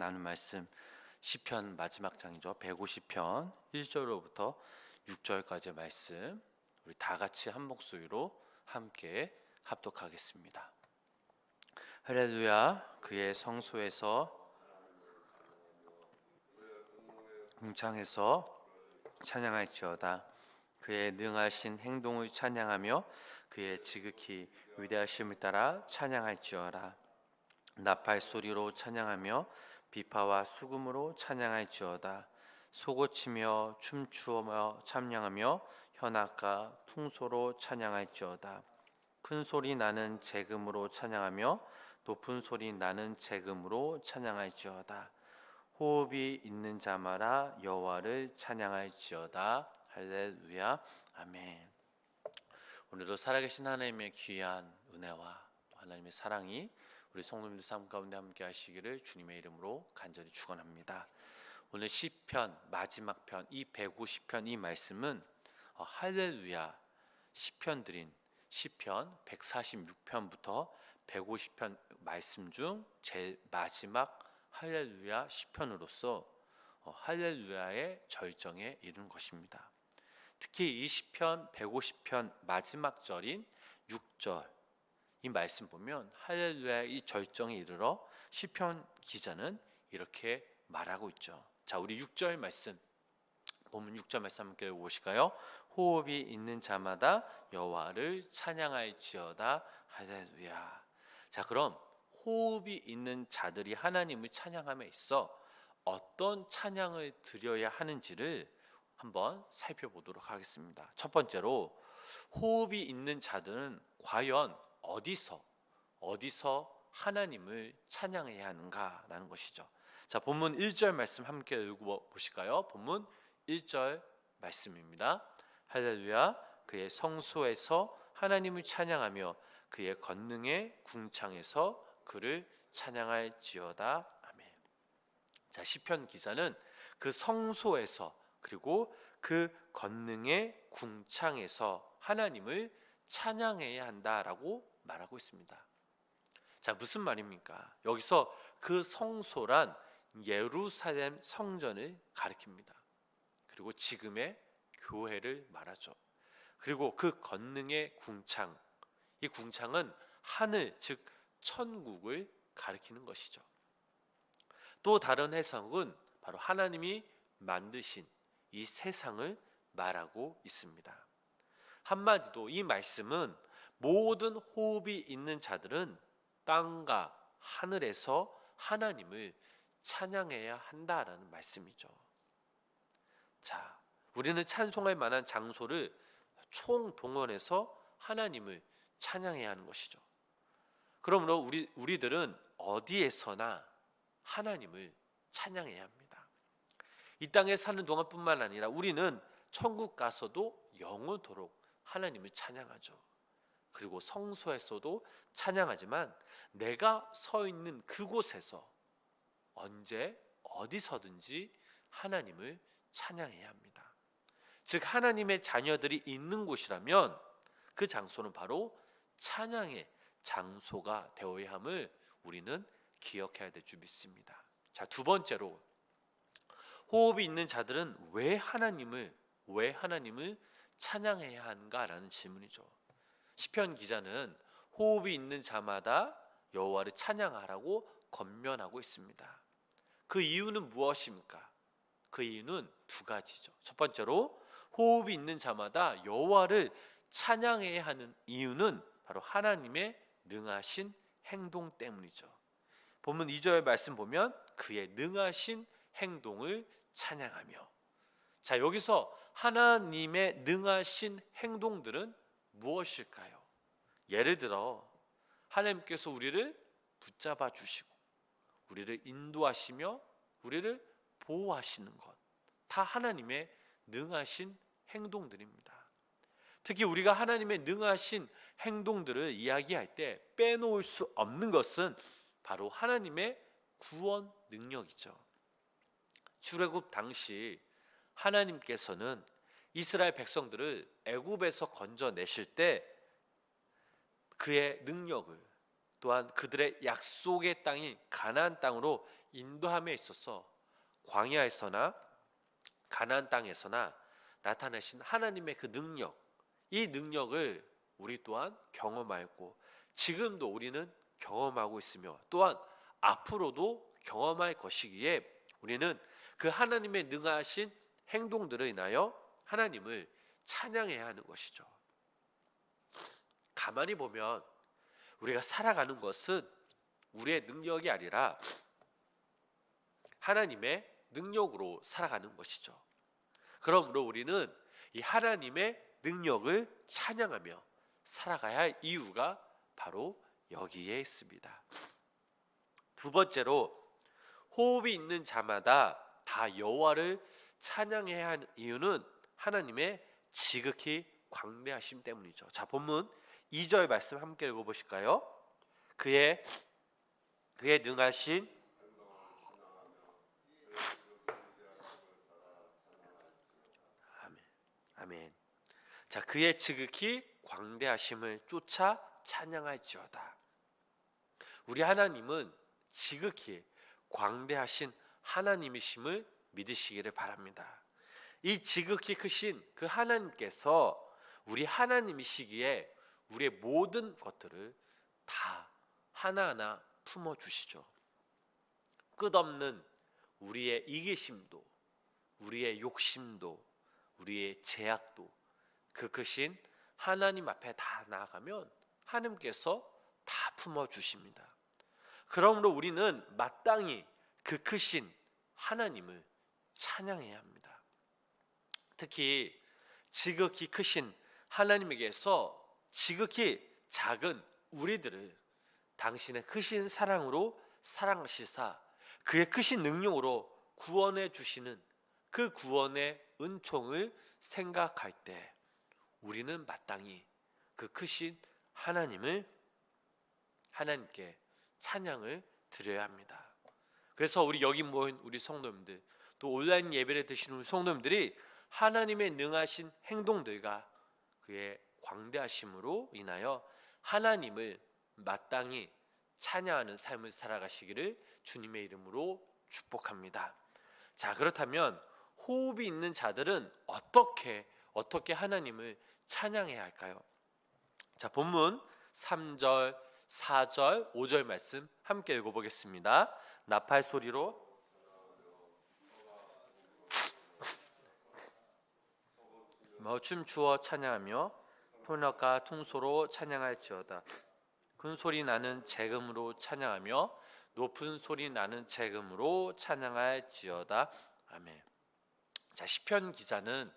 라는 말씀, 시편 마지막 장이죠. 150편 1절로부터 6절까지의 말씀, 우리 다 같이 한 목소리로 함께 합독하겠습니다. 할렐루야. 그의 성소에서 궁창에서 찬양할지어다. 그의 능하신 행동을 찬양하며 그의 지극히 위대하심을 따라 찬양할지어다. 나팔 소리로 찬양하며 비파와 수금으로 찬양할지어다. 소고치며 춤추며 찬양하며 현악과 퉁소로 찬양할지어다. 큰 소리 나는 재금으로 찬양하며 높은 소리 나는 재금으로 찬양할지어다. 호흡이 있는 자마다 여호와를 찬양할지어다. 할렐루야. 아멘. 오늘도 살아계신 하나님의 귀한 은혜와 하나님의 사랑이 우리 성도님들 삶 가운데 함께 하시기를 주님의 이름으로 간절히 축원합니다. 오늘 시편 마지막 편, 이 150편 이 말씀은 할렐루야 시편 드린 시편 146편부터 150편 말씀 중 제일 마지막 할렐루야 시편으로서 할렐루야의 절정에 이른 것입니다. 특히 이 시편 150편 마지막 절인 6절 이 말씀 보면 할렐루야의 이 절정에 이르러 시편 기자는 이렇게 말하고 있죠. 자, 우리 6절 말씀, 본문 6절 말씀 함께 보실까요? 호흡이 있는 자마다 여호와를 찬양할지어다. 할렐루야. 자, 그럼 호흡이 있는 자들이 하나님을 찬양함에 있어 어떤 찬양을 드려야 하는지를 한번 살펴보도록 하겠습니다. 첫 번째로, 호흡이 있는 자들은 과연 어디서 하나님을 찬양해야 하는가라는 것이죠. 자, 본문 1절 말씀 함께 읽어 보실까요? 본문 1절 말씀입니다. 할렐루야. 그의 성소에서 하나님을 찬양하며 그의 권능의 궁창에서 그를 찬양할지어다. 아멘. 자, 시편 기자는 그 성소에서 그리고 그 권능의 궁창에서 하나님을 찬양해야 한다라고 말하고 있습니다. 자, 무슨 말입니까? 여기서 그 성소란 예루살렘 성전을 가리킵니다. 그리고 지금의 교회를 말하죠. 그리고 그 권능의 궁창, 이 궁창은 하늘, 즉 천국을 가리키는 것이죠. 또 다른 해석은 바로 하나님이 만드신 이 세상을 말하고 있습니다. 한마디로 이 말씀은 모든 호흡이 있는 자들은 땅과 하늘에서 하나님을 찬양해야 한다라는 말씀이죠. 자, 우리는 찬송할 만한 장소를 총동원해서 하나님을 찬양해야 하는 것이죠. 그러므로 우리들은 어디에서나 하나님을 찬양해야 합니다. 이 땅에 사는 동안뿐만 아니라 우리는 천국 가서도 영원토록 하나님을 찬양하죠. 그리고 성소에서도 찬양하지만 내가 서 있는 그곳에서 언제 어디서든지 하나님을 찬양해야 합니다. 즉, 하나님의 자녀들이 있는 곳이라면 그 장소는 바로 찬양의 장소가 되어야 함을 우리는 기억해야 될 줄 믿습니다. 자, 두 번째로, 호흡이 있는 자들은 왜 하나님을 찬양해야 하는가라는 질문이죠. 시편 기자는 호흡이 있는 자마다 여호와를 찬양하라고 권면하고 있습니다. 그 이유는 무엇입니까? 그 이유는 두 가지죠. 첫 번째로, 호흡이 있는 자마다 여호와를 찬양해야 하는 이유는 바로 하나님의 능하신 행동 때문이죠. 본문 2절 말씀 보면 그의 능하신 행동을 찬양하며, 자, 여기서 하나님의 능하신 행동들은 무엇일까요? 예를 들어 하나님께서 우리를 붙잡아 주시고 우리를 인도하시며 우리를 보호하시는 것, 다 하나님의 능하신 행동들입니다. 특히 우리가 하나님의 능하신 행동들을 이야기할 때 빼놓을 수 없는 것은 바로 하나님의 구원 능력이죠. 출애굽 당시 하나님께서는 이스라엘 백성들을 애굽에서 건져내실 때 그의 능력을, 또한 그들의 약속의 땅인 가나안 땅으로 인도함에 있어서 광야에서나 가나안 땅에서나 나타내신 하나님의 그 능력, 이 능력을 우리 또한 경험하였고 지금도 우리는 경험하고 있으며 또한 앞으로도 경험할 것이기에 우리는 그 하나님의 능하신 행동들을 인하여 하나님을 찬양해야 하는 것이죠. 가만히 보면 우리가 살아가는 것은 우리의 능력이 아니라 하나님의 능력으로 살아가는 것이죠. 그러므로 우리는 이 하나님의 능력을 찬양하며 살아가야 할 이유가 바로 여기에 있습니다. 두 번째로 호흡이 있는 자마다 다 여호와를 찬양해야 하는 이유는 하나님의 지극히 광대하심 때문이죠. 자, 본문 2절 말씀 함께 읽어보실까요? 그의 능하신 아멘. 자, 그의 지극히 광대하심을 쫓아 찬양할지어다. 우리 하나님은 지극히 광대하신 하나님이심을 믿으시기를 바랍니다. 이 지극히 크신 그 하나님께서 우리 하나님이시기에 우리의 모든 것들을 다 하나하나 품어주시죠. 끝없는 우리의 이기심도, 우리의 욕심도, 우리의 제약도 그 크신 하나님 앞에 다 나아가면 하나님께서 다 품어주십니다. 그러므로 우리는 마땅히 그 크신 하나님을 찬양해야 합니다. 특히 지극히 크신 하나님에게서 지극히 작은 우리들을 당신의 크신 사랑으로 사랑하시사 그의 크신 능력으로 구원해 주시는 그 구원의 은총을 생각할 때 우리는 마땅히 그 크신 하나님께 찬양을 드려야 합니다. 그래서 우리 여기 모인 우리 성도님들 또 온라인 예배를 드시는 우리 성도님들이 하나님의 능하신 행동들과 그의 광대하심으로 인하여 하나님을 마땅히 찬양하는 삶을 살아가시기를 주님의 이름으로 축복합니다. 자, 그렇다면 호흡이 있는 자들은 어떻게 하나님을 찬양해야 할까요? 자, 본문 3절, 4절, 5절 말씀 함께 읽어보겠습니다. 나팔 소리로 춤추어 찬양하며 통역과 퉁소로 찬양할지어다. 큰 소리 나는 재금으로 찬양하며 높은 소리 나는 재금으로 찬양할지어다. 아멘. 자, 시편 기자는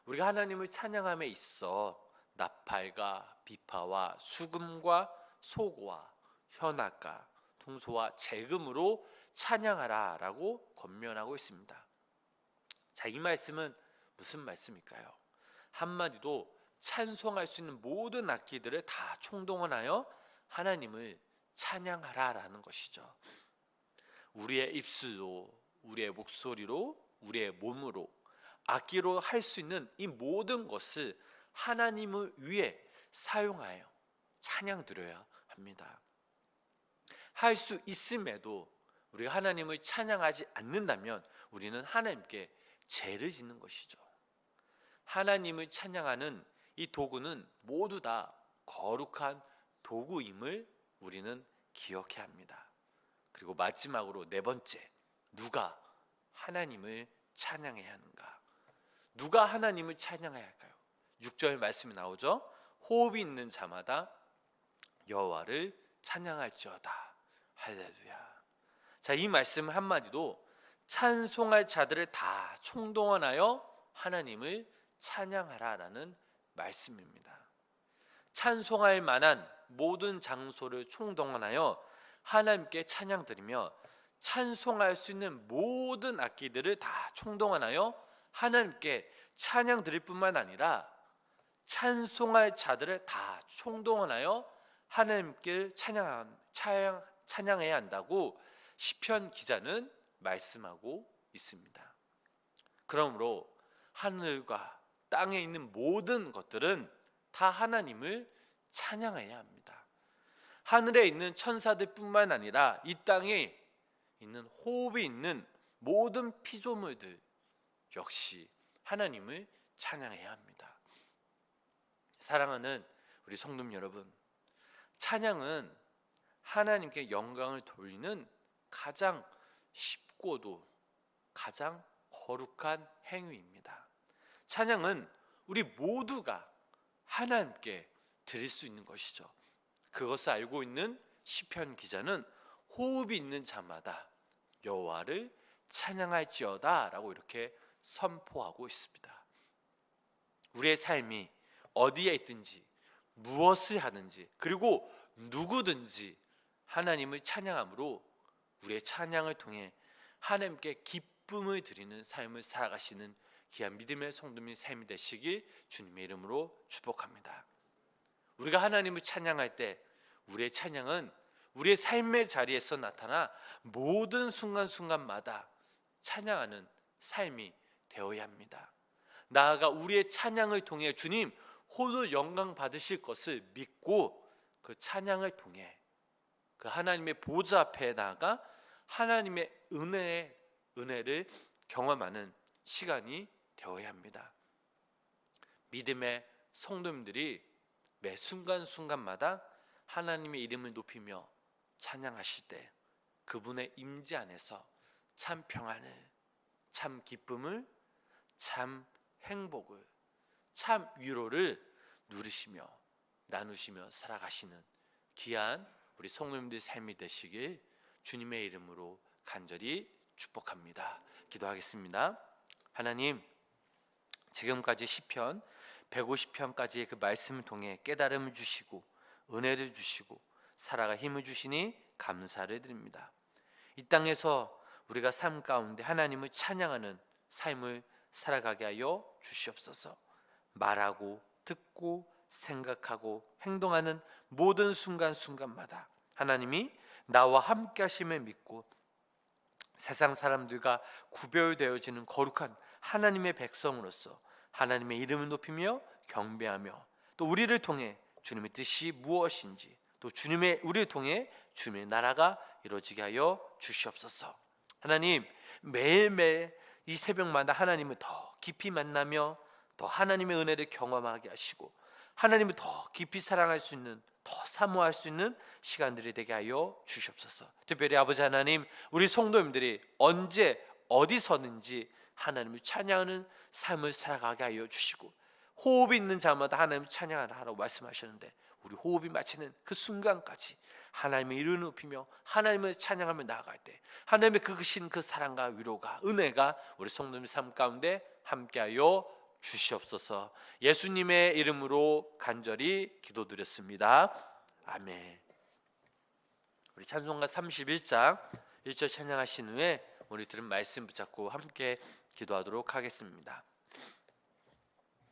우리가 하나님을 찬양함에 있어 나팔과 비파와 수금과 소고와 현악과 퉁소와 재금으로 찬양하라 라고 권면하고 있습니다. 자, 이 말씀은 무슨 말씀일까요? 한마디로 찬송할 수 있는 모든 악기들을 다 총동원하여 하나님을 찬양하라 라는 것이죠. 우리의 입술로, 우리의 목소리로, 우리의 몸으로, 악기로 할 수 있는 이 모든 것을 하나님을 위해 사용하여 찬양 드려야 합니다. 할 수 있음에도 우리가 하나님을 찬양하지 않는다면 우리는 하나님께 죄를 짓는 것이죠. 하나님을 찬양하는 이 도구는 모두 다 거룩한 도구임을 우리는 기억해야 합니다. 그리고 마지막으로 네 번째, 누가 하나님을 찬양해야 하는가? 누가 하나님을 찬양해야 할까요? 6절 말씀이 나오죠. 호흡이 있는 자마다 여호와를 찬양할지어다. 할렐루야. 자, 이 말씀 한마디도 찬송할 자들을 다 총동원하여 하나님을 찬양하라라는 말씀입니다. 찬송할 만한 모든 장소를 총동원하여 하나님께 찬양 드리며 찬송할 수 있는 모든 악기들을 다 총동원하여 하나님께 찬양 드릴 뿐만 아니라 찬송할 자들을 다 총동원하여 하나님께 찬양해야 한다고 시편 기자는 말씀하고 있습니다. 그러므로 하늘과 땅에 있는 모든 것들은 다 하나님을 찬양해야 합니다. 하늘에 있는 천사들 뿐만 아니라 이 땅에 있는 호흡이 있는 모든 피조물들 역시 하나님을 찬양해야 합니다. 사랑하는 우리 성도 여러분, 찬양은 하나님께 영광을 돌리는 가장 쉽고도 가장 거룩한 행위입니다. 찬양은 우리 모두가 하나님께 드릴 수 있는 것이죠. 그것을 알고 있는 시편 기자는 호흡이 있는 자마다 여호와를 찬양할지어다 라고 이렇게 선포하고 있습니다. 우리의 삶이 어디에 있든지 무엇을 하든지 그리고 누구든지 하나님을 찬양함으로 우리의 찬양을 통해 하나님께 기쁨을 드리는 삶을 살아가시는 귀한 믿음의 성도님의 삶이 되시길 주님의 이름으로 축복합니다. 우리가 하나님을 찬양할 때 우리의 찬양은 우리의 삶의 자리에서 나타나 모든 순간순간마다 찬양하는 삶이 되어야 합니다. 나아가 우리의 찬양을 통해 주님 홀로 영광 받으실 것을 믿고 그 찬양을 통해 그 하나님의 보좌 앞에 나아가 하나님의 은혜를 경험하는 시간이 되어야 합니다. 믿음의 성도님들이 매 순간순간마다 하나님의 이름을 높이며 찬양하실 때 그분의 임재 안에서 참 평안을, 참 기쁨을, 참 행복을, 참 위로를 누리시며 나누시며 살아가시는 귀한 우리 성도님들의 삶이 되시길 주님의 이름으로 간절히 축복합니다. 기도하겠습니다. 하나님, 지금까지 시편 150편까지의 그 말씀을 통해 깨달음을 주시고 은혜를 주시고 살아갈 힘을 주시니 감사를 드립니다. 이 땅에서 우리가 삶 가운데 하나님을 찬양하는 삶을 살아가게 하여 주시옵소서. 말하고 듣고 생각하고 행동하는 모든 순간순간마다 하나님이 나와 함께 하심을 믿고 세상 사람들과 구별되어지는 거룩한 하나님의 백성으로서 하나님의 이름을 높이며 경배하며 또 우리를 통해 주님의 뜻이 무엇인지 또 우리를 통해 주님의 나라가 이루어지게 하여 주시옵소서. 하나님, 매일매일 이 새벽마다 하나님을 더 깊이 만나며 더 하나님의 은혜를 경험하게 하시고 하나님을 더 깊이 사랑할 수 있는, 더 사모할 수 있는 시간들이 되게 하여 주시옵소서. 특별히 아버지 하나님, 우리 성도님들이 언제 어디서든지 하나님을 찬양하는 삶을 살아가게 하여 주시고 호흡이 있는 자마다 하나님을 찬양하라고 말씀하셨는데 우리 호흡이 마치는 그 순간까지 하나님의 이름을 높이며 하나님을 찬양하며 나아갈 때 하나님의 크신 그 사랑과 위로가 은혜가 우리 성도님 삶 가운데 함께하여 주시옵소서. 예수님의 이름으로 간절히 기도드렸습니다. 아멘. 우리 찬송가 31장 1절 찬양하신 후에 우리 들은 말씀 붙잡고 함께 기도하도록 하겠습니다.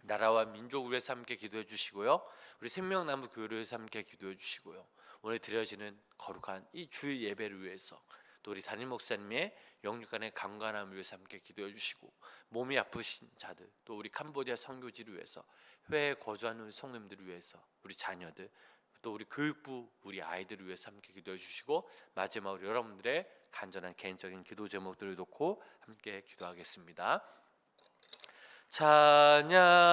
나라와 민족을 위해서 함께 기도해 주시고요. 우리 생명나무 교회를 위해서 함께 기도해 주시고요. 오늘 드려지는 거룩한 이 주일 예배를 위해서 또 우리 담임 목사님의 영육간의 강건함을 위해서 함께 기도해 주시고 몸이 아프신 자들 또 우리 캄보디아 선교지를 위해서 해외에 거주하는 우리 성도님들을 위해서 우리 자녀들 또 우리 교육부 우리 아이들을 위해서 함께 기도해 주시고 마지막으로 여러분들의 간절한 개인적인 기도 제목들을 놓고 함께 기도하겠습니다. 찬양